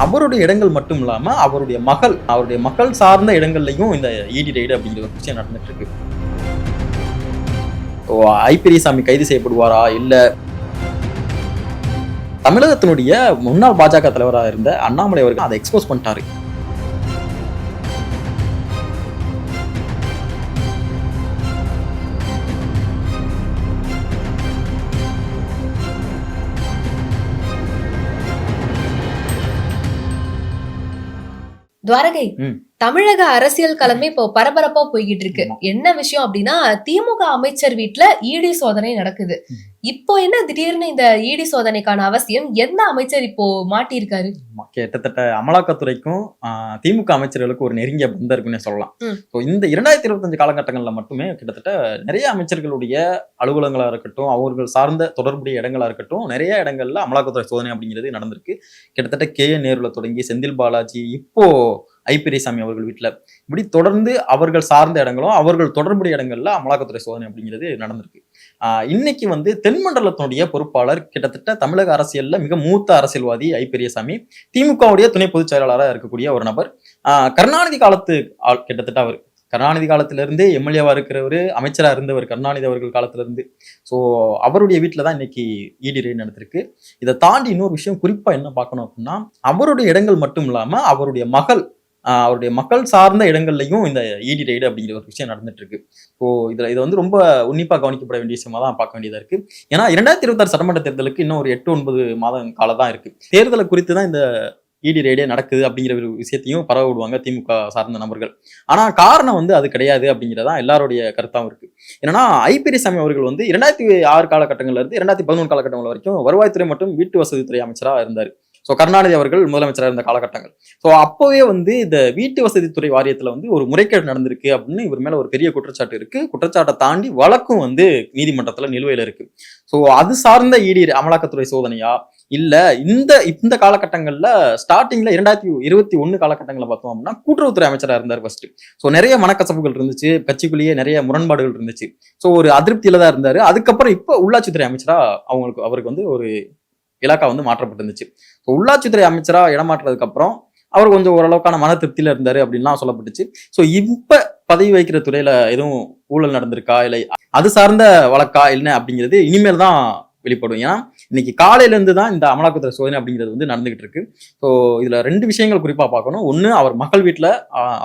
அவருடைய இடங்கள் மட்டும் இல்லாம அவருடைய மகள் சார்ந்த இடங்கள்லயும் இந்த இடி ரைடு அப்படிங்கிற ஒரு விஷயம் நடந்துட்டு இருக்கு. ஐ பெரியசாமி கைது செய்யப்படுவாரா, இல்ல தமிழகத்தினுடைய முன்னாள் பாஜக தலைவராக இருந்த அண்ணாமலை அவர்கள் அதை எக்ஸ்போஸ் பண்ணிட்டாரு. துவாரகை, தமிழக அரசியல் களமே இப்போ பரபரப்பா போய்கிட்டு இருக்கு. என்ன விஷயம் அப்படின்னா, திமுக அமைச்சர் வீட்டுல இடி சோதனை நடக்குது. இப்போ என்ன திடீர்னு இந்த இடி சோதனைக்கான அவசியம்? எந்த அமைச்சர் இப்போ மாட்டியிருக்காரு? கிட்டத்தட்ட அமலாக்கத்துறைக்கும் திமுக அமைச்சர்களுக்கு ஒரு நெருங்கிய பந்தம் இருக்குன்னு சொல்லலாம். இந்த 2025 காலகட்டங்கள்ல மட்டுமே கிட்டத்தட்ட நிறைய அமைச்சர்களுடைய அலுவலங்களா இருக்கட்டும், அவர்கள் சார்ந்த தொடர்புடைய இடங்களா இருக்கட்டும், நிறைய இடங்கள்ல அமலாக்கத்துறை சோதனை அப்படிங்கிறது நடந்திருக்கு. கிட்டத்தட்ட KN நேருல தொடங்கி செந்தில் பாலாஜி, இப்போ ஐ பெரியசாமி அவர்கள் வீட்டுல, இப்படி தொடர்ந்து அவர்கள் சார்ந்த இடங்களும் அவர்கள் தொடர்புடைய இடங்கள்ல அமலாக்கத்துறை சோதனை அப்படிங்கிறது நடந்திருக்கு. இன்னைக்கு தென்மண்டலத்தினுடைய பொறுப்பாளர், கிட்டத்தட்ட தமிழக அரசியல்ல மிக மூத்த அரசியல்வாதி ஐ பெரியசாமி, திமுகவுடைய துணை பொதுச் செயலாளராக இருக்கக்கூடிய ஒரு நபர். கருணாநிதி காலத்து கிட்டத்தட்ட அவர் கருணாநிதி காலத்திலிருந்து எம்எல்ஏவா இருக்கிறவர், அமைச்சரா இருந்தவர் கருணாநிதி அவர்கள் காலத்துல இருந்து. ஸோ அவருடைய வீட்டில தான் இன்னைக்கு இடி ரெய்டு நடந்திருக்கு. இதை தாண்டி இன்னொரு விஷயம் குறிப்பா என்ன பார்க்கணும் அப்படின்னா, அவருடைய இடங்கள் மட்டும் இல்லாம அவருடைய மகள் சார்ந்த இடங்கள்லையும் இந்த இடி ரெய்டு அப்படிங்கிற ஒரு விஷயம் நடந்துட்டு இருக்கு. ஸோ இதை ரொம்ப உன்னிப்பா கவனிக்கப்பட வேண்டிய விஷயமா தான் பார்க்க வேண்டியதா இருக்கு. ஏன்னா 2026 சட்டமன்ற தேர்தலுக்கு இன்னும் ஒரு 8-9 மாதம் காலம் தான் இருக்கு. தேர்தலை குறித்து தான் இந்த இடி ரெய்டே நடக்குது அப்படிங்கிற ஒரு விஷயத்தையும் பரவ விடுவாங்க திமுக சார்ந்த நபர்கள். ஆனா காரணம் அது கிடையாது அப்படிங்கிறதான் எல்லாருடைய கருத்தாவும் இருக்கு. ஏன்னா ஐ பெரியசாமி அவர்கள் 2006 காலகட்டங்கள்ல இருந்து 2011 காலகட்டங்கள் வரைக்கும் வருவாய்த்துறை மற்றும் வீட்டு வசதித்துறை அமைச்சரா இருந்தார். ஸோ கருணாநிதி அவர்கள் முதலமைச்சராக இருந்த காலகட்டங்கள். ஸோ அப்போவே இந்த வீட்டு வசதித்துறை வாரியத்துல ஒரு முறைகேடு நடந்திருக்கு அப்படின்னு இவர் மேல ஒரு பெரிய குற்றச்சாட்டு இருக்கு. குற்றச்சாட்டை தாண்டி வழக்கும் நீதிமன்றத்துல நிலுவையில இருக்கு. ஸோ அது சார்ந்த இடி அமலாக்கத்துறை சோதனையா, இல்ல இந்த காலகட்டங்கள்ல ஸ்டார்டிங்ல 2021 காலகட்டங்களை பார்த்தோம் அப்படின்னா கூட்டுறவுத்துறை அமைச்சராக இருந்தார் ஃபர்ஸ்ட். ஸோ நிறைய மனக்கசப்புகள் இருந்துச்சு, கட்சிக்குள்ளேயே நிறைய முரண்பாடுகள் இருந்துச்சு. ஸோ ஒரு அதிருப்தியில தான் இருந்தாரு. அதுக்கப்புறம் இப்ப உள்ளாட்சித்துறை அமைச்சரா அவருக்கு ஒரு இலாக்கா மாற்றப்பட்டிருந்துச்சு. உள்ளாட்சித்துறை அமைச்சரா இடமாற்றதுக்கு அப்புறம் அவர் கொஞ்சம் ஓரளவுக்கான மன திருப்தியில இருந்தாரு அப்படின்லாம் சொல்லப்பட்டுச்சு. ஸோ இப்ப பதவி வைக்கிற துறையில எதுவும் ஊழல் நடந்திருக்கா, இல்லை அது சார்ந்த வழக்கா என்ன அப்படிங்கிறது இனிமேல் தான் வெளிப்படும். ஏன்னா இன்னைக்கு காலையில இருந்து தான் இந்த அமலாக்கத்துறை சோதனை அப்படிங்கிறது நடந்துகிட்டு இருக்கு. ஸோ இதுல 2 விஷயங்கள் குறிப்பா பார்க்கணும். ஒண்ணு, அவர் மகள் வீட்டுல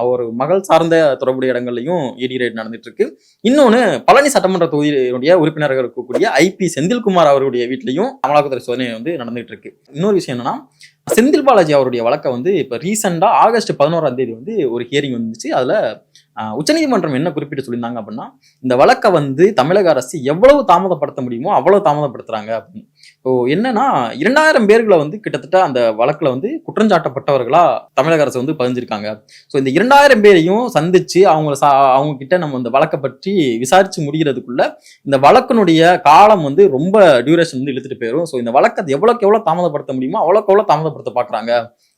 அவர் மகள் சார்ந்த தொடர்புடைய இடங்கள்லையும் இடி ரெய்டு நடந்துட்டு இருக்கு. இன்னொன்னு, பழனி சட்டமன்ற தொகுதியினுடைய உறுப்பினர்கள் இருக்கக்கூடிய IP செந்தில்குமார் அவருடைய வீட்லயும் அமலாக்கத்துறை சோதனை நடந்துகிட்டு இருக்கு. இன்னொரு விஷயம் என்னன்னா, செந்தில் பாலாஜி அவருடைய வழக்கை இப்ப ரீசெண்டா ஆகஸ்ட் 11ஆம் தேதி ஒரு ஹியரிங் வந்துச்சு. அதுல உச்சநீதிமன்றம் என்ன குறிப்பிட்டு சொல்லியிருந்தாங்க அப்படின்னா, இந்த வழக்கை தமிழக அரசு எவ்வளவு தாமதப்படுத்த முடியுமோ அவ்வளவு தாமதப்படுத்துறாங்க அப்படின்னு. ஸோ என்னன்னா, 2000 பேர்களை கிட்டத்தட்ட அந்த வழக்குல குற்றஞ்சாட்டப்பட்டவர்களா தமிழக அரசு பதிஞ்சிருக்காங்க. ஸோ இந்த 2000 பேரையும் சந்திச்சு அவங்க கிட்ட நம்ம இந்த வழக்கை பற்றி விசாரிச்சு முடிகிறதுக்குள்ள இந்த வழக்கினுடைய காலம் ரொம்ப டியூரேஷன் இழுத்துட்டு போயிடும். ஸோ இந்த வழக்கை எவ்வளவுக்கு எவ்வளவு தாமதப்படுத்த முடியுமோ அவ்வளோக்கு எவ்வளவு தாமதப்படுத்த பாக்குறாங்க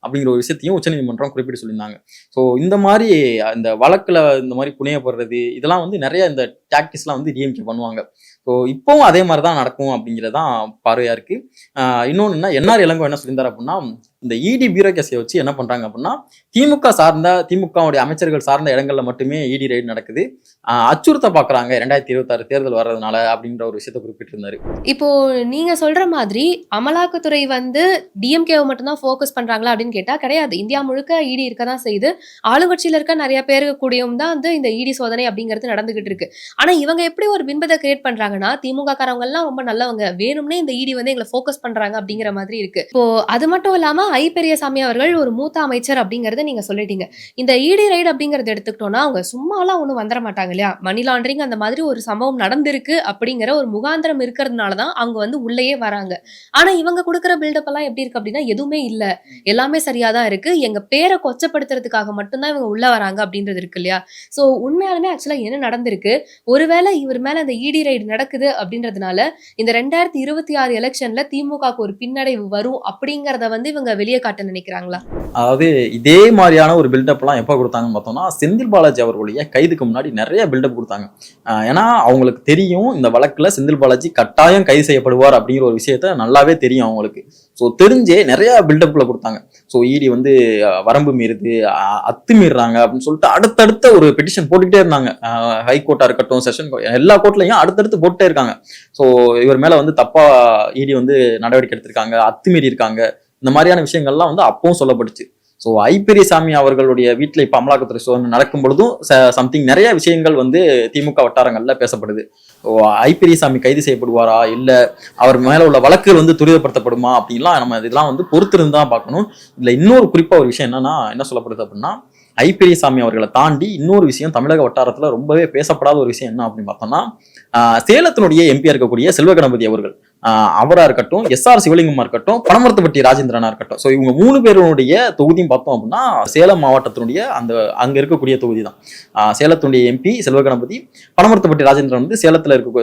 அப்படிங்கிற ஒரு விஷயத்தையும் உச்சநீதிமன்றம் குறிப்பிட்டு சொல்லியிருந்தாங்க. ஸோ இந்த மாதிரி இந்த வழக்குல இந்த மாதிரி புனையப்படுறது இதெல்லாம் நிறைய இந்த டாக்டிஸ்லாம் DMK பண்ணுவாங்க. ஸோ இப்பவும் அதே மாதிரி தான் நடக்கும் அப்படிங்கிறதான் பார்வையா இருக்கு. இன்னொன்னு, NR இளங்கோ என்ன சொல்லியிருந்தாரு அப்படின்னா, இந்த இடி பியூரோக்ரஸியை வச்சு என்ன பண்றாங்க அப்படின்னா, திமுகவுடைய அமைச்சர்கள் சார்ந்த இடங்கள்ல மட்டுமே இடி ரெய்டு நடக்குது, அச்சுறுத்த பாக்குறாங்க 2026 தேர்தல் வர்றதுனால அப்படின்ற ஒரு விஷயத்தை குறிப்பிட்டிருந்தாரு. இப்போ நீங்க சொல்ற மாதிரி அமலாக்கத்துறை DMKவை மட்டும்தான் ஃபோக்கஸ் பண்றாங்களா அப்படின்னு கேட்டா கிடையாது. இந்தியா முழுக்க இடி இருக்கதான் செய்யுது. ஆளுங்கட்சியில இருக்க நிறைய பேருக்கு கூடயும் தான் இந்த இடி சோதனை அப்படிங்கிறது நடந்துகிட்டு இருக்கு. ஆனா இவங்க எப்படி ஒரு பின்பத்தை கிரியேட் பண்றாங்கன்னா, திமுக காரவங்க எல்லாம் ரொம்ப நல்லவங்க, வேணும்னே இந்த இடி எங்களை ஃபோக்கஸ் பண்றாங்க அப்படிங்கிற மாதிரி இருக்கு. இப்போ அது மட்டும் இல்லாம ஐ பெரியசாமி அவர்கள் ஒரு மூத்த அமைச்சர் அப்படிங்கறத நீங்க சொல்லிட்டீங்க. இந்த இடி ரைடு அப்படிங்கறத எடுத்துக்கிட்டோம்னா, அவங்க சும்மாலாம் ஒண்ணும் வந்துட மாட்டாங்க இல்லையா? மணி லாண்டரிங் அந்த மாதிரி ஒரு சம்பவம் நடந்திருக்கு அப்படிங்கிற ஒரு முகாந்திரம் இருக்கிறதுனாலதான் அவங்க உள்ளேயே வராங்க. ஆனா இவங்க கொடுக்குற பில்டப் எல்லாம் எப்படி இருக்கு அப்படின்னா, எதுவுமே இல்ல, எல்லாமே சரியாதான் இருக்கு, எங்க பேரை கொச்சப்படுத்துறதுக்காக மட்டும்தான் இவங்க உள்ள வராங்க அப்படின்றது இருக்கு இல்லையா? சோ உண்மையாலுமே ஆக்சுவலா என்ன நடந்திருக்கு? ஒருவேளை இவர் மேல அந்த இடி ரைடு நடக்குது அப்படின்றதுனால இந்த 2026 எலெக்ஷன்ல திமுகவுக்கு ஒரு பின்னடைவு வரும் அப்படிங்கறத இவங்க வெளியே காட்ட நினைக்கிறாங்களா? அதாவது இதே மாதிரியான ஒரு பில்டப்லாம் எப்போ கொடுத்தாங்கன்னு பார்த்தோம்னா, செந்தில் பாலாஜி அவர்களுடைய கைதுக்கு முன்னாடி நிறைய பில்டப் கொடுத்தாங்க. ஏன்னா அவங்களுக்கு தெரியும் இந்த வழக்குல செந்தில் பாலாஜி கட்டாயம் கைது செய்யப்படுவார் அப்படிங்கிற ஒரு விஷயத்த நல்லாவே தெரியும் அவங்களுக்கு. ஸோ தெரிஞ்சே நிறைய பில்டப்ல கொடுத்தாங்க. ஸோ இடி வந்து வரம்பு மீறுது, அத்துமீறாங்க அப்படின்னு சொல்லிட்டு அடுத்தடுத்த ஒரு பெட்டிஷன் போட்டுக்கிட்டே இருந்தாங்க. ஹைகோர்ட்டா இருக்கட்டும், செஷன் எல்லா கோர்ட்லையும் அடுத்தடுத்து போட்டுட்டே இருக்காங்க. ஸோ இவர் மேல வந்து தப்பா இடி வந்து நடவடிக்கை எடுத்திருக்காங்க, அத்துமீறி இருக்காங்க, இந்த மாதிரியான விஷயங்கள்லாம் வந்து அப்பவும் சொல்லப்பட்டுச்சு. ஸோ ஐ பெரியசாமி அவர்களுடைய வீட்டில் இப்போ அமலாக்கத்துறை சோதனை நடக்கும் பொழுதும் சம்திங் நிறைய விஷயங்கள் வந்து திமுக வட்டாரங்கள்ல பேசப்படுது. ஸோ ஐ பெரியசாமி கைது செய்யப்படுவாரா, இல்லை அவர் மேல உள்ள வழக்குகள் வந்து துரிதப்படுத்தப்படுமா அப்படின்லாம் நம்ம இதெல்லாம் வந்து பொறுத்திருந்து தான் பார்க்கணும். இதுல இன்னொரு குறிப்பா ஒரு விஷயம் என்னன்னா, என்ன சொல்லப்படுது அப்படின்னா, ஐ பெரியசாமி அவர்களை தாண்டி இன்னொரு விஷயம் தமிழக வட்டாரத்துல ரொம்பவே பேசப்படாத ஒரு விஷயம் என்ன அப்படின்னு பார்த்தோம்னா, சேலத்தினுடைய எம்பியா இருக்கக்கூடிய செல்வ கணபதி அவர்கள், அவரா இருக்கட்டும், எஸ்ஆர் சிவலிங்கமா இருக்கட்டும், பனமரத்துப்பட்டி ராஜேந்திரனா இருக்கட்டும், ஸோ இவங்க 3 பேருடைய தொகுதியும் பார்த்தோம் அப்படின்னா சேலம் மாவட்டத்தினுடைய அங்க இருக்கக்கூடிய தொகுதி தான். சேலத்தினுடைய எம்பி செல்வ கணபதி, பனமரத்துப்பட்டி ராஜேந்திரன் வந்து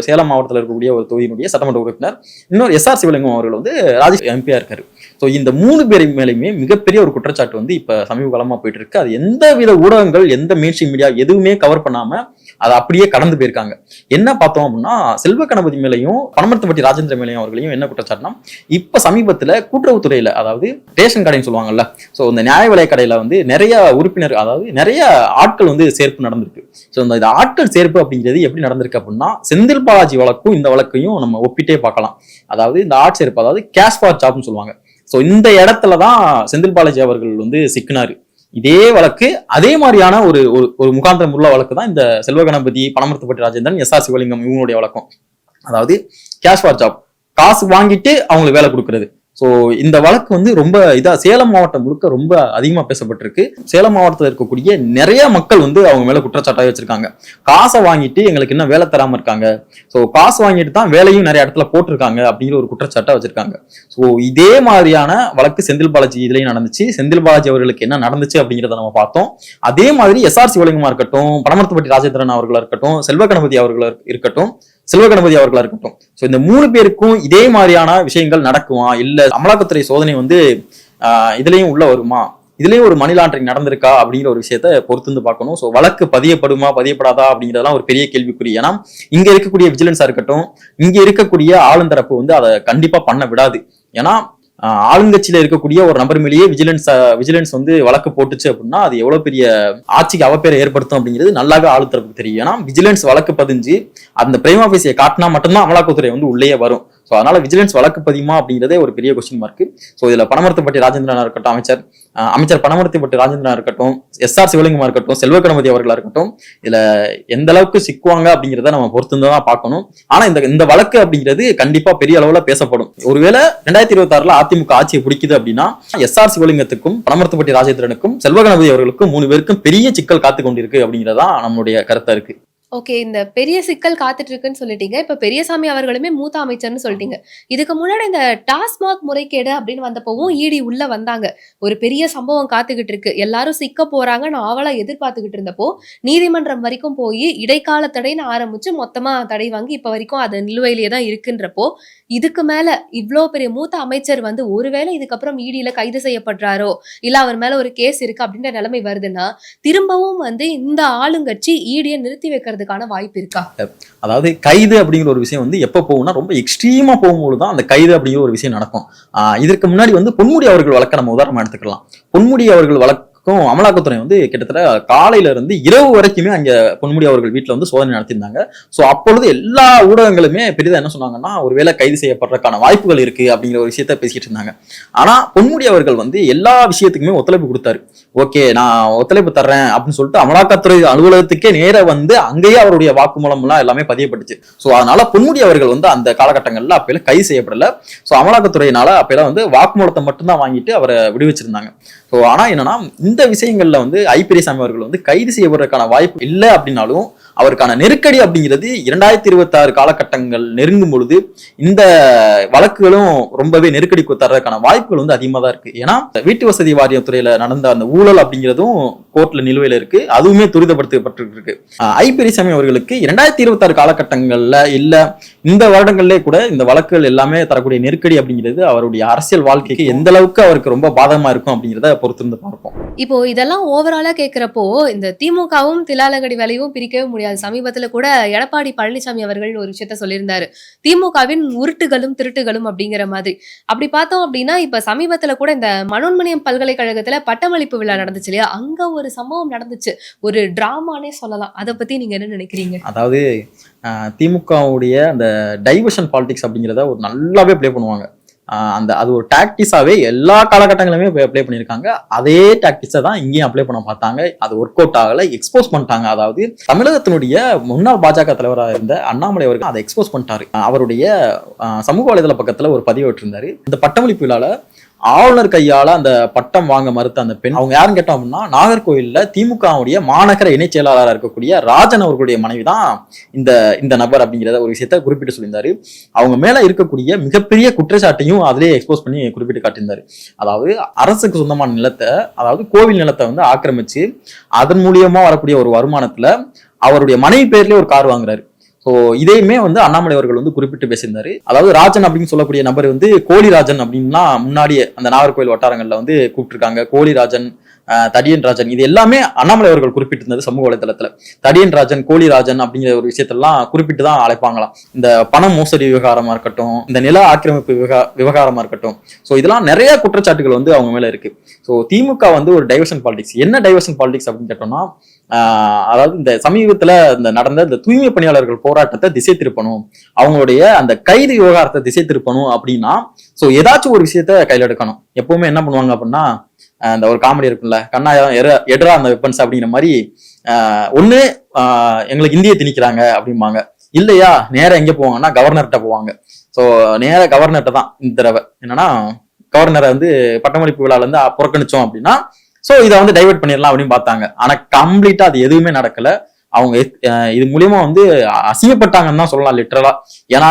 சேலம் மாவட்டத்தில் இருக்கக்கூடிய ஒரு தொகுதியினுடைய சட்டமன்ற உறுப்பினர், இன்னொரு எஸ்ஆர் சிவலிங்கம் அவர்கள் வந்து ராஜ்யசபா எம்பியா இருக்காரு. ஸோ இந்த 3 பேர் மேலேயுமே மிகப்பெரிய ஒரு குற்றச்சாட்டு வந்து இப்ப சமீப காலமா போயிட்டு இருக்கு. அது எந்தவித ஊடகங்கள், எந்த மெயின்ஸ்ட்ரீம் மீடியா எதுவுமே கவர் பண்ணாம அதை அப்படியே கடந்து போயிருக்காங்க. என்ன பார்த்தோம் அப்படின்னா, செல்வ கணபதி மேலையும் பனமரத்துப்பட்டி ராஜேந்திர மேலையும் அவர்களையும் என்ன குற்றச்சாட்டுனா, இப்ப சமீபத்துல கூட்டுறவுத்துறையில, அதாவது ரேஷன் கடைன்னு சொல்லுவாங்கல்ல, ஸோ இந்த நியாய விலை கடையில வந்து நிறைய உறுப்பினர், அதாவது நிறைய ஆட்கள் வந்து சேர்ப்பு நடந்திருக்கு. ஸோ இந்த ஆட்கள் சேர்ப்பு அப்படிங்கிறது எப்படி நடந்திருக்கு அப்படின்னா, செந்தில் பாலாஜி வழக்கும் இந்த வழக்கையும் நம்ம ஒப்பிட்டே பார்க்கலாம். அதாவது இந்த ஆட்சேர்ப்பு, அதாவது கேஷ் ஃபார் ஜாப்னு சொல்லுவாங்க. ஸோ இந்த இடத்துலதான் செந்தில் பாலாஜி அவர்கள் வந்து சிக்கினாரு. இதே வழக்கு, அதே மாதிரியான ஒரு முகாந்திரம் உள்ள வழக்கு தான் இந்த செல்வ கணபதி, பனமரத்துப்பட்டி ராஜேந்திரன், எஸ்ஆர் சிவலிங்கம் இவங்களுடைய வழக்கம். அதாவது கேஷ் ஃபார் ஜாப், காசு வாங்கிட்டு அவங்களுக்கு வேலை கொடுக்கறது. ஸோ இந்த வழக்கு வந்து ரொம்ப சேலம் மாவட்டம் முழுக்க ரொம்ப அதிகமா பேசப்பட்டிருக்கு. சேலம் மாவட்டத்தில் இருக்கக்கூடிய நிறைய மக்கள் வந்து அவங்க மேல குற்றச்சாட்டாக வச்சிருக்காங்க. காசை வாங்கிட்டு எங்களுக்கு இன்னும் வேலை தராம இருக்காங்க, ஸோ காசு வாங்கிட்டு தான் வேலையும் நிறைய இடத்துல போட்டிருக்காங்க அப்படிங்கிற ஒரு குற்றச்சாட்டா வச்சிருக்காங்க. ஸோ இதே மாதிரியான வழக்கு செந்தில் பாலாஜி இதுலயும் நடந்துச்சு. செந்தில் பாலாஜி அவர்களுக்கு என்ன நடந்துச்சு அப்படிங்கிறத நம்ம பார்த்தோம். அதே மாதிரி எஸ்ஆர் சிவலிங்கமா இருக்கட்டும், பனமரத்துப்பட்டி ராஜேந்திரன் அவர்களா இருக்கட்டும், செல்வ கணபதி அவர்களா இருக்கட்டும், ஸோ இந்த 3 பேருக்கும் இதே மாதிரியான விஷயங்கள் நடக்குமா, இல்ல அமலாக்கத்துறை சோதனை வந்து இதுலயும் உள்ள வருமா, இதுலயும் ஒரு மணி லாண்டரிங் நடந்திருக்கா அப்படிங்கிற ஒரு விஷயத்த பொறுத்து பார்க்கணும். ஸோ வழக்கு பதியப்படுமா பதியப்படாதா அப்படிங்கிறதெல்லாம் ஒரு பெரிய கேள்விக்குறி. ஏன்னா இங்க இருக்கக்கூடிய விஜிலன்ஸா இருக்கட்டும், இங்க இருக்கக்கூடிய ஆளுந்தரப்பு வந்து அதை கண்டிப்பா பண்ண விடாது. ஏன்னா ஆளுங்கட்சியில இருக்கக்கூடிய ஒரு நபர் மேலேயே விஜிலன்ஸ் வந்து வழக்கு போட்டுச்சு அப்படின்னா அது எவ்வளவு பெரிய ஆட்சிக்கு அவப்பேரை ஏற்படுத்தும் அப்படிங்கிறது நல்லாவே ஆளுத்தரப்புக்கு தெரியும். ஏன்னா விஜிலன்ஸ் வழக்கு பதிஞ்சு அந்த பிரைம் ஆபீஸை காட்டினா மட்டும்தான் அமலாக்கத்துறை வந்து உள்ளே வரும். ஸோ அதனால விஜிலன்ஸ் வழக்கு பதியுமா அப்படிங்கிறதே ஒரு பெரிய கொஸ்டின் மார்க். ஸோ இதுல பனமரத்துப்பட்டி ராஜேந்திரனா இருக்கட்டும், அமைச்சர் பனமரத்துப்பட்டி ராஜேந்திரனா இருக்கட்டும், எஸ்ஆர் சிவலிங்கமா இருக்கட்டும், செல்வ கணபதி அவர்களா இருக்கட்டும், இதுல எந்த அளவுக்கு சிக்குவாங்க அப்படிங்கிறத நம்ம பொறுத்து தான் பார்க்கணும். ஆனா இந்த வழக்கு அப்படிங்கிறது கண்டிப்பா பெரிய அளவுல பேசப்படும். ஒருவேளை 2026 அதிமுக ஆட்சியை பிடிக்குது அப்படின்னா எஸ்ஆர் சிவலிங்கத்துக்கும், பனமரத்துப்பட்டி ராஜேந்திரனுக்கும், செல்வ கணபதி அவர்களுக்கும் 3 பேருக்கும் பெரிய சிக்கல் காத்து கொண்டிருக்கு அப்படிங்கிறதா நம்மளுடைய கருத்தா இருக்கு. ஓகே, இந்த பெரிய சிக்கல் காத்துட்டு இருக்குன்னு சொல்லிட்டீங்க. இப்ப பெரியசாமி அவர்களுமே மூத்த அமைச்சர்னு சொல்லிட்டீங்க. இதுக்கு முன்னாடி இந்த டாஸ்மாக் முறைகேடு அப்படின்னு வந்தப்பவும் இடி உள்ள வந்தாங்க. ஒரு பெரிய சம்பவம் காத்துக்கிட்டு இருக்கு, எல்லாரும் சிக்க போறாங்க, நான் ஆவலா எதிர்பார்த்துக்கிட்டு இருந்தப்போ நீதிமன்றம் வரைக்கும் போய் இடைக்கால தடைன்னு ஆரம்பிச்சு மொத்தமா தடை வாங்கி இப்ப வரைக்கும் அது நிலுவையிலேயே தான் இருக்குன்றப்போ, இதுக்கு மேல இவ்வளோ பெரிய மூத்த அமைச்சர் வந்து ஒருவேளை இதுக்கப்புறம் இடியில கைது செய்யப்படுறாரோ, இல்ல அவர் மேல ஒரு கேஸ் இருக்கு அப்படின்ற நிலைமை வருதுன்னா திரும்பவும் வந்து இந்த ஆளுங்கட்சி இடியை நிறுத்தி வைக்கிறதுக்கான வாய்ப்பு இருக்கா? அதாவது கைது அப்படிங்கிற ஒரு விஷயம் வந்து எப்ப போகும்னா, ரொம்ப எக்ஸ்ட்ரீமா போகும்போது தான் அந்த கைது அப்படிங்கிற ஒரு விஷயம் நடக்கும். இதற்கு முன்னாடி வந்து பொன்முடி அவர்கள் வழக்க நம்ம உதாரணமா எடுத்துக்கலாம். பொன்முடி அவர்கள் வழக்கு அமலாக்கத்துறை வந்து கிட்டத்தட்ட காலையில இருந்து இரவு வரைக்குமே அங்க பொன்முடி அவர்கள் வீட்டுல வந்து சோதனை நடத்தியிருந்தாங்க. சோ அப்பொழுது எல்லா ஊடகங்களுமே பெரிதா என்ன சொன்னாங்கன்னா, ஒருவேளை கைது செய்யப்படுறதுக்கான வாய்ப்புகள் இருக்கு அப்படிங்கிற ஒரு விஷயத்த பேசிட்டு இருந்தாங்க. ஆனா பொன்முடி அவர்கள் வந்து எல்லா விஷயத்துக்குமே ஒத்துழைப்பு கொடுத்தாரு. ஓகே, நான் ஒத்துழைப்பு தர்றேன் அப்படின்னு சொல்லிட்டு அமலாக்கத்துறை அலுவலகத்துக்கே நேர வந்து அங்கேயே அவருடைய வாக்குமூலம் எல்லாம் எல்லாமே பதியப்பட்டுச்சு. சோ அதனால பொன்முடி அவர்கள் வந்து அந்த காலகட்டங்கள்ல அப்பெல்லாம் கைது செய்யப்படல. சோ அமலாக்கத்துறையினால அப்பெல்லாம் வந்து வாக்குமூலத்தை மட்டும்தான் வாங்கிட்டு அவரை விடுவிச்சிருந்தாங்க. ஸோ ஆனால் என்னன்னா, இந்த விஷயங்கள்ல வந்து ஐ பெரியசாமி அவர்கள் வந்து கைது செய்யப்படுறதுக்கான வாய்ப்பு இல்லை அப்படின்னாலும் அவருக்கான நெருக்கடி அப்படிங்கிறது 2026 காலகட்டங்கள் நெருங்கும் பொழுது இந்த வழக்குகளும் ரொம்பவே நெருக்கடி தர்றதுக்கான வாய்ப்புகள் வந்து அதிகமா தான் இருக்கு. ஏன்னா வீட்டு வசதி வாரிய துறையில நடந்த அந்த ஊழல் அப்படிங்கிறதும் கோர்ட்ல நிலுவையில இருக்கு, அதுவுமே துரிதப்படுத்தப்பட்டு இருக்கு. ஐ பெரியசாமி அவர்களுக்கு 2026 காலகட்டங்கள்ல இல்ல இந்த வருடங்கள்லேயே கூட இந்த வழக்குகள் எல்லாமே தரக்கூடிய நெருக்கடி அப்படிங்கிறது அவருடைய அரசியல் வாழ்க்கைக்கு எந்த அளவுக்கு அவருக்கு ரொம்ப பாதகமா இருக்கும் அப்படிங்கிறத பொறுத்திருந்து பார்ப்போம். இப்போ இதெல்லாம் ஓவராலா கேட்கிறப்போ இந்த திமுகவும் தில்லாலங்கடி வேலையும் பிரிக்கவே முடியாது. சமீபத்துல கூட எடப்பாடி பழனிசாமி அவர்கள் ஒரு விஷயத்த சொல்லியிருந்தாரு, திமுகவின் உருட்டுகளும் திருட்டுகளும் அப்படிங்கிற மாதிரி. அப்படி பார்த்தோம் அப்படின்னா இப்ப சமீபத்துல கூட இந்த மனோன்மணியம் பல்கலைக்கழகத்துல பட்டமளிப்பு விழா நடந்துச்சு இல்லையா, அங்க ஒரு சம்பவம் நடந்துச்சு, ஒரு டிராமானே சொல்லலாம். அதை பத்தி நீங்க என்ன நினைக்கிறீங்க? அதாவது திமுகவுடைய அந்த டைவர்ஷன் பாலிடிக்ஸ் அப்படிங்கிறத ஒரு நல்லாவே ப்ளே பண்ணுவாங்க. அது ஒரு டாக்டிஸாவே எல்லா காலகட்டங்களுமே ப்ளே பண்ணியிருக்காங்க. அதே டாக்டிஸை தான் இங்கேயும் அப்ளை பண்ண பார்த்தாங்க. அது ஒர்க் அவுட் ஆகலை, எக்ஸ்போஸ் பண்ணிட்டாங்க. அதாவது தமிழகத்தினுடைய முன்னாள் பாஜக தலைவராக இருந்த அண்ணாமலை அவர்கள் அதை எக்ஸ்போஸ் பண்ணிட்டாரு. அவருடைய சமூக வலைதள பக்கத்துல ஒரு பதிவு விட்டுருந்தாரு. இந்த பட்டமளிப்பு விழால ஆளுநர் கையால அந்த பட்டம் வாங்க மறுத்த அந்த பெண், அவங்க யாருன்னு கேட்டோம் அப்படின்னா நாகர்கோயில்ல திமுகவுடைய மாநகர இணைச் செயலாளராக இருக்கக்கூடிய ராஜன் அவர்களுடைய மனைவி தான் இந்த நபர் அப்படிங்கிறத ஒரு விஷயத்த குறிப்பிட்டு சொல்லியிருந்தாரு. அவங்க மேல இருக்கக்கூடிய மிகப்பெரிய குற்றச்சாட்டையும் அதிலே எக்ஸ்போஸ் பண்ணி குறிப்பிட்டு காட்டியிருந்தாரு. அதாவது அரசுக்கு சொந்தமான நிலத்தை, அதாவது கோவில் நிலத்தை வந்து ஆக்கிரமிச்சு அதன் மூலியமா வரக்கூடிய ஒரு வருமானத்துல அவருடைய மனைவி பேர்லயே ஒரு கார் வாங்குறாரு. ஸோ இதையுமே வந்து அண்ணாமலை அவர்கள் வந்து குறிப்பிட்டு பேசியிருந்தாரு. அதாவது ராஜன் அப்படின்னு சொல்லக்கூடிய நபர் வந்து கோழிராஜன் அப்படின்னா முன்னாடியே அந்த நாகர்கோவில் வட்டாரங்கள்ல வந்து கூப்பிட்டுருக்காங்க. கோழிராஜன், தடியன் ராஜன், இது எல்லாமே அண்ணாமலை அவர்கள் குறிப்பிட்டிருந்தது சமூக வலைதளத்துல. தடியன் ராஜன், கோழிராஜன் அப்படிங்கிற ஒரு விஷயத்தெல்லாம் குறிப்பிட்டு தான் அழைப்பாங்களாம். இந்த பண மோசடி விவகாரமா இருக்கட்டும், இந்த நில ஆக்கிரமிப்பு விவகாரமா இருக்கட்டும். ஸோ இதெல்லாம் நிறைய குற்றச்சாட்டுகள் வந்து அவங்க மேல இருக்கு. ஸோ திமுக வந்து ஒரு டைவர்ஷன் பாலிடிக்ஸ். என்ன டைவர்ஷன் பாலிடிக்ஸ் அப்படின்னு கேட்டோம்னா, அதாவது இந்த சமீபத்துல நடந்த இந்த தூய்மை பணியாளர்கள் போராட்டத்தை திசை திருப்பணும், அவங்களுடைய அந்த கைது விவகாரத்தை திசை திருப்பணும் அப்படின்னா ஸோ ஏதாச்சும் ஒரு விஷயத்த கையில் எடுக்கணும். எப்பவுமே என்ன பண்ணுவாங்க அப்படின்னா, இந்த ஒரு காமெடி இருக்குல்ல, கண்ணாயிரம் எட்ரா அந்த வெப்பன்ஸ் அப்படிங்கிற மாதிரி, ஒண்ணு எங்களுக்கு இந்திய திணிக்கிறாங்க அப்படிம்பாங்க, இல்லையா நேரம் எங்க போவாங்கன்னா கவர்னர்கிட்ட போவாங்க. ஸோ நேர கவர்னர்கிட்ட தான் இந்த தடவை என்னன்னா, கவர்னரை வந்து பட்டமளிப்பு விழால இருந்து புறக்கணிச்சோம் அப்படின்னா சோ இதை வந்து டைவர்ட் பண்ணிடலாம் அப்படின்னு பார்த்தாங்க. ஆனா கம்ப்ளீட்டா அது எதுவுமே நடக்கல. அவங்க இது மூலியமா வந்து அசிங்கப்பட்டாங்கன்னு தான் சொல்லலாம் லிட்டரலா. ஏன்னா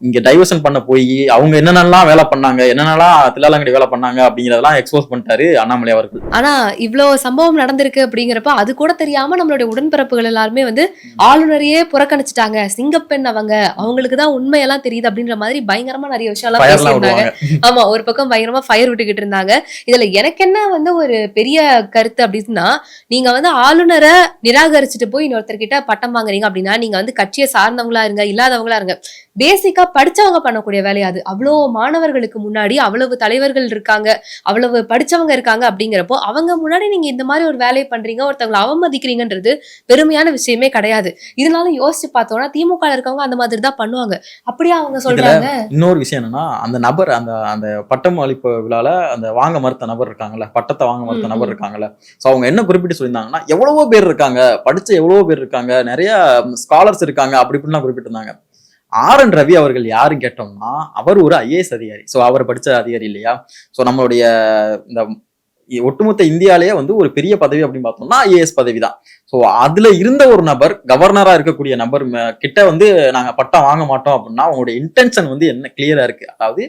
இங்க டைவர்ஷன் பண்ண போய் அவங்க என்னென்னலாம் வேலை பண்ணாங்க, என்னென்னலாம் தில்லாலங்கடி வேலை பண்ணாங்க அப்படிங்கறதெல்லாம் எக்ஸ்போஸ் பண்ணிட்டாரு அண்ணாமலை அவர்கள். ஆனா இவ்வளவு சம்பவம் நடந்திருக்கு அப்படிங்கிறப்ப அது கூட தெரியாம நம்மளுடைய உடன்பிறப்புகள் எல்லாருமே வந்து ஆளுநரையே புறக்கணிச்சுட்டாங்க, சிங்கப்பெண் அவங்களுக்கு தான் உண்மையெல்லாம் தெரியுது அப்படின்ற மாதிரி பயங்கரமா நிறைய விஷயம் எல்லாம் பேசியிருந்தாங்க. ஆமா, ஒரு பக்கம் பயங்கரமா ஃபயர் விட்டுக்கிட்டு இருந்தாங்க. இதுல எனக்கு என்ன வந்து ஒரு பெரிய கருத்து அப்படின்னா, நீங்க வந்து ஆளுநரை நிராகரிச்சுட்டு போய் ஒருத்தர்கிட்ட பட்டம் வாங்குறீங்க அப்படின்னா நீங்க வந்து கட்சியை சார்ந்தவங்களா இருங்க, இல்லாதவங்களா இருங்க, பேசிக்கா படிச்சவங்க பண்ணக்கூடிய வேலையாது. அவ்வளவு மாணவர்களுக்கு முன்னாடி அவ்வளவு தலைவர்கள் இருக்காங்க, அவ்வளவு படிச்சவங்க இருக்காங்க அப்படிங்கிறப்போ அவங்க முன்னாடி நீங்க இந்த மாதிரி ஒரு வேலையை பண்றீங்க, ஒருத்தவங்களை அவமதிக்கிறீங்கன்றது பெருமையான விஷயமே கிடையாது. இதனால யோசிச்சு பார்த்தோம்னா திமுக இருக்கவங்க அந்த மாதிரி தான் பண்ணுவாங்க. அப்படியே அவங்க சொல்றாங்க. இன்னொரு விஷயம் என்னன்னா, அந்த நபர் அந்த பட்டம் அளிப்பு விழால அந்த வாங்க மறுத்த நபர் இருக்காங்கல்ல, பட்டத்தை வாங்க மறுத்த நபர் இருக்காங்கல்ல, சோ அவங்க என்ன குறிப்பிட்டு சொல்லியிருந்தாங்கன்னா, எவ்வளவோ பேர் இருக்காங்க, படிச்ச எவ்வளவோ பேர் இருக்காங்க, நிறைய ஸ்காலர்ஸ் இருக்காங்க அப்படி இப்படிலாம் குறிப்பிட்டிருந்தாங்க. RN ரவி அவர்கள் யாருன்னு கேட்டோம்னா, அவர் ஒரு IAS அதிகாரி. ஸோ அவர் படிச்ச அதிகாரி இல்லையா? ஸோ நம்மளுடைய இந்த ஒட்டுமொத்த இந்தியாலேயே வந்து ஒரு பெரிய பதவி அப்படின்னு பார்த்தோம்னா IAS பதவி தான். ஸோ அதுல இருந்த ஒரு நபர், கவர்னரா இருக்கக்கூடிய நபர் கிட்ட வந்து நாங்க பட்டம் வாங்க மாட்டோம் அப்படின்னா அவங்களுடைய இன்டென்ஷன் வந்து என்ன கிளியரா இருக்கு. அதாவது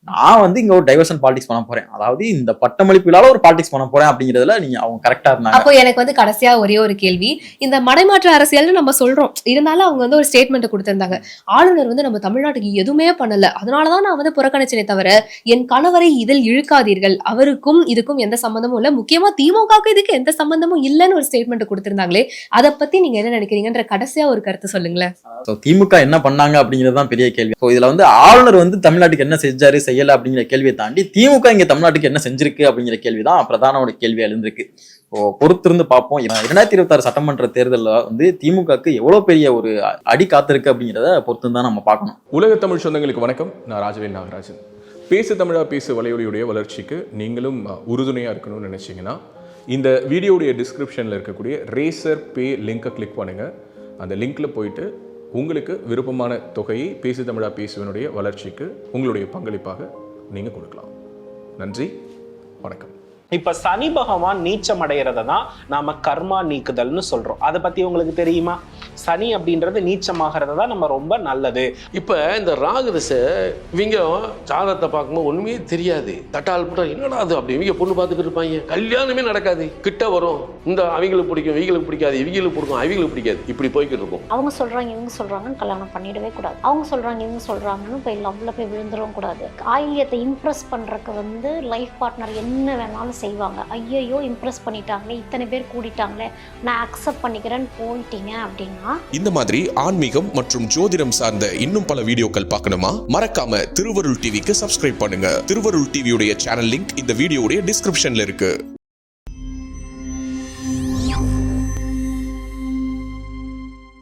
நான் வந்து இங்க ஒரு டைவர்ஷன் பாலிடிக்ஸ் பண்ண போறேன், அதாவது இந்த பட்டமளிப்பு விழால ஒரு பாலிடிக்ஸ் பண்ண போறேன் அப்படிங்கிறதுல நீங்க அவங்க கரெக்டா இருந்தாங்க. அப்போ எனக்கு வந்து கடைசியா ஒரே ஒரு கேள்வி, இந்த மடைமாற்ற அரசியல்னு நம்ம சொல்றோம், இருந்தாலும் அவங்க வந்து ஒரு ஸ்டேட்மெண்ட் கொடுத்திருந்தாங்க, ஆளுநர் வந்து நம்ம தமிழ்நாட்டுக்கு எதுவுமே பண்ணல, அதனாலதான் நான் வந்து புறக்கணிச்சனே தவிர என் கணவரை இதில் இழுக்காதீர்கள், அவருக்கும் இதுக்கும் எந்த சம்பந்தமும் இல்ல, முக்கியமா திமுகவுக்கு இதுக்கு எந்த சம்பந்தமும் இல்லைன்னு ஒரு ஸ்டேட்மெண்ட் கொடுத்திருந்தாங்களே, அதை பத்தி நீங்க என்ன நினைக்கிறீங்கன்ற கடைசியா ஒரு கருத்து சொல்லுங்களேன். திமுக என்ன பண்ணாங்க அப்படிங்கிறதுதான் பெரிய கேள்வி. இதுல வந்து ஆளுநர் வந்து தமிழ்நாட்டுக்கு என்ன செஞ்சாரு செய்யல அப்படிங்கிற கேள்வியை தாண்டி திமுக இங்க தமிழ்நாட்டுக்கு என்ன செஞ்சிருக்கு அப்படிங்கிற கேள்விதான் பிரதான கேள்வி எழுந்திருக்கு. பொறுத்திருந்து பார்ப்போம். 2026 சட்டமன்ற தேர்தலில் வந்து திமுகக்கு எவ்வளவு பெரிய ஒரு அடி காத்திருக்கு அப்படிங்கிறத பொறுத்து தான் நம்ம பார்க்கணும். உலக தமிழ் சொந்தங்களுக்கு வணக்கம். நான் ராஜவேல் நாகராஜன். பேசு தமிழா பேசு வலையொலியுடைய வளர்ச்சிக்கு நீங்களும் உறுதுணையா இருக்கணும்னு நினைச்சீங்கன்னா இந்த வீடியோடைய டிஸ்கிரிப்ஷன்ல இருக்கக்கூடிய ரேசர் பே லிங்கை கிளிக் பண்ணுங்க. அந்த லிங்க்ல போயிட்டு உங்களுக்கு விருப்பமான தொகையை பேசு தமிழா பேசுவனுடைய வளர்ச்சிக்கு உங்களுடைய பங்களிப்பாக நீங்கள் கொடுக்கலாம். நன்றி, வணக்கம். இப்ப சனி பகவான் நீச்சம் அடைகிறத தான் நாம கர்மா நீக்குதல்னு சொல்றோம். அதை பத்தி உங்களுக்கு தெரியுமா? சனி அப்படின்றது நீச்சமாகிறது தான் நம்ம ரொம்ப நல்லது. இப்ப இந்த ராகு திசை இவங்க ஜாதகத்தை பார்க்கும்போது ஒண்ணுமே தெரியாது, தட்டால் போட்டா என்னடா அது அப்படி இவங்க பொண்ணு பார்த்துக்கிட்டு இருப்பாங்க, கல்யாணமே நடக்காது, கிட்ட வரும், இந்த அவங்களுக்கு பிடிக்கும் இவங்களுக்கு பிடிக்காது, இவங்களுக்கு பிடிக்கும் அவங்களுக்கு பிடிக்காது, இப்படி போய்கிட்டு இருக்கும். அவங்க சொல்றாங்க இவங்க சொல்றாங்கன்னு கல்யாணம் பண்ணிடவே கூடாது, அவங்க சொல்றாங்க இவங்க சொல்றாங்கன்னு போய் லவ்ல போய் விழுந்துடவும் கூடாது. ஆயிலியத்தை இம்ப்ரெஸ் பண்றதுக்கு வந்து லைஃப் பார்ட்னர் என்ன வேணாலும் செய்வாங்க. ஐயோ இம்ப்ரெஸ் பண்ணிட்டாங்களே, இத்தனை பேர் கூடிட்டாங்களே, நான் அக்செப்ட் பண்ணிக்கிறேன்னு போயிட்டீங்க அப்படின்னா. இந்த மாதிரி ஆன்மீகம் மற்றும் ஜோதிடம் சார்ந்த இன்னும் பல வீடியோக்கள் பார்க்கணுமா? மறக்காம திருவருள் டிவிக்கு சப்ஸ்கிரைப் பண்ணுங்க. திருவருள் டிவியுடைய சேனல் லிங்க் இந்த வீடியோடைய டிஸ்கிரிப்ஷன்ல இருக்கு.